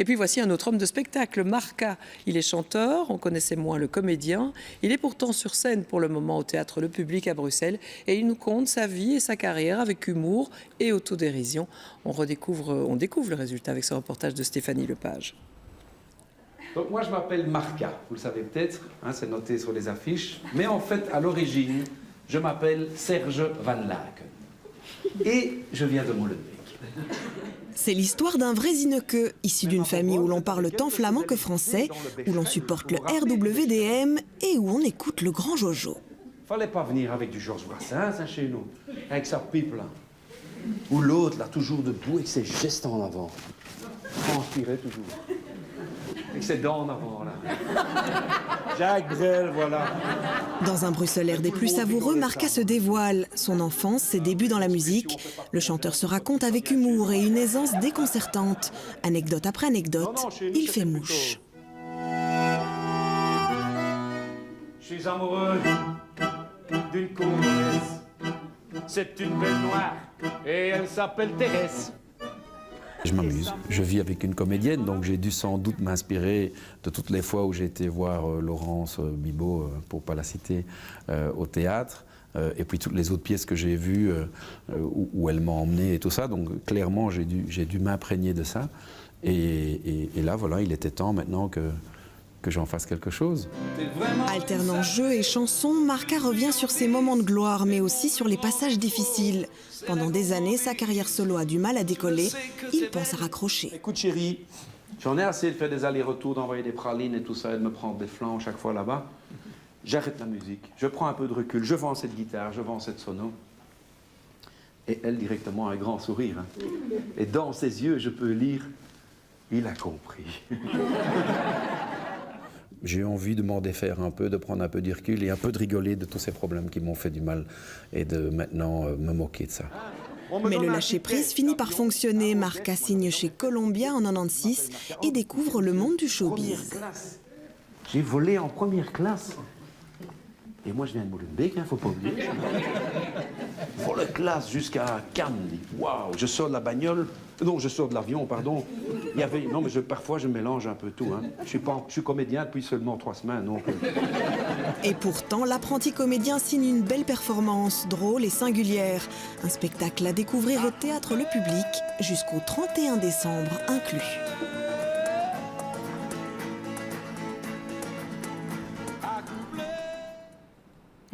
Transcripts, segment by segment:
Et puis voici un autre homme de spectacle, Marca. Il est chanteur, on connaissait moins le comédien. Il est pourtant sur scène pour le moment au Théâtre Le Public à Bruxelles et il nous conte sa vie et sa carrière avec humour et autodérision. On découvre le résultat avec ce reportage de Stéphanie Lepage. Donc moi je m'appelle Marca, vous le savez peut-être, hein, c'est noté sur les affiches. Mais en fait, à l'origine, je m'appelle Serge Van Laken. Et je viens de Molenbeek. C'est l'histoire d'un vrai Zinneke, issu d'une famille où l'on parle tant flamand que français, où l'on supporte le RWDM et où on écoute le grand Jojo. Fallait pas venir avec du Georges Brassens hein, chez nous, avec sa pipe là. Ou l'autre là, toujours debout avec ses gestes en avant. Transpirait toujours. Avec ses dents en avant là. Jacques Brel, voilà. Dans un bruxellaire des plus savoureux, Marca se dévoile. Son enfance, ses débuts dans la musique. Le chanteur se raconte avec humour et une aisance déconcertante. Anecdote après anecdote, il fait mouche. Je suis amoureux d'une comtesse. C'est une belle noire et elle s'appelle Thérèse. Je m'amuse. Je vis avec une comédienne, donc j'ai dû sans doute m'inspirer de toutes les fois où j'ai été voir Laurence Bibot, pour ne pas la citer, au théâtre. Et puis toutes les autres pièces que j'ai vues où elle m'a emmené et tout ça. Donc clairement, j'ai dû m'imprégner de ça. Et là, voilà, il était temps maintenant que j'en fasse quelque chose. Alternant jeu et chansons, Marca revient sur ses moments de gloire, mais aussi sur les passages difficiles. Pendant des années, sa carrière solo a du mal à décoller. Il pense à raccrocher. Écoute chérie, j'en ai assez de faire des allers-retours, d'envoyer des pralines et tout ça, et de me prendre des flancs chaque fois là-bas. J'arrête la musique, je prends un peu de recul, je vends cette guitare, je vends cette sono. Et elle directement un grand sourire. Hein. Et dans ses yeux, je peux lire, il a compris. J'ai envie de m'en défaire un peu, de prendre un peu de recul et un peu de rigoler de tous ces problèmes qui m'ont fait du mal et de maintenant me moquer de ça. Mais le lâcher-prise finit par fonctionner. Marca signe chez Columbia en 96 et découvre le monde du showbiz. J'ai volé en première classe. Et moi, je viens de Molenbeek, hein, faut pas oublier. Vol de classe jusqu'à Cannes. Waouh, je sors de la bagnole. Non, je sors de l'avion, pardon. Il y avait... Non, mais parfois, je mélange un peu tout. Hein. Je suis comédien depuis seulement 3 semaines. Donc... Et pourtant, l'apprenti comédien signe une belle performance, drôle et singulière. Un spectacle à découvrir au Théâtre Le Public jusqu'au 31 décembre inclus.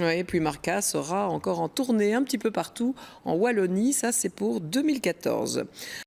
Ouais, et puis Marca sera encore en tournée un petit peu partout en Wallonie, ça c'est pour 2014.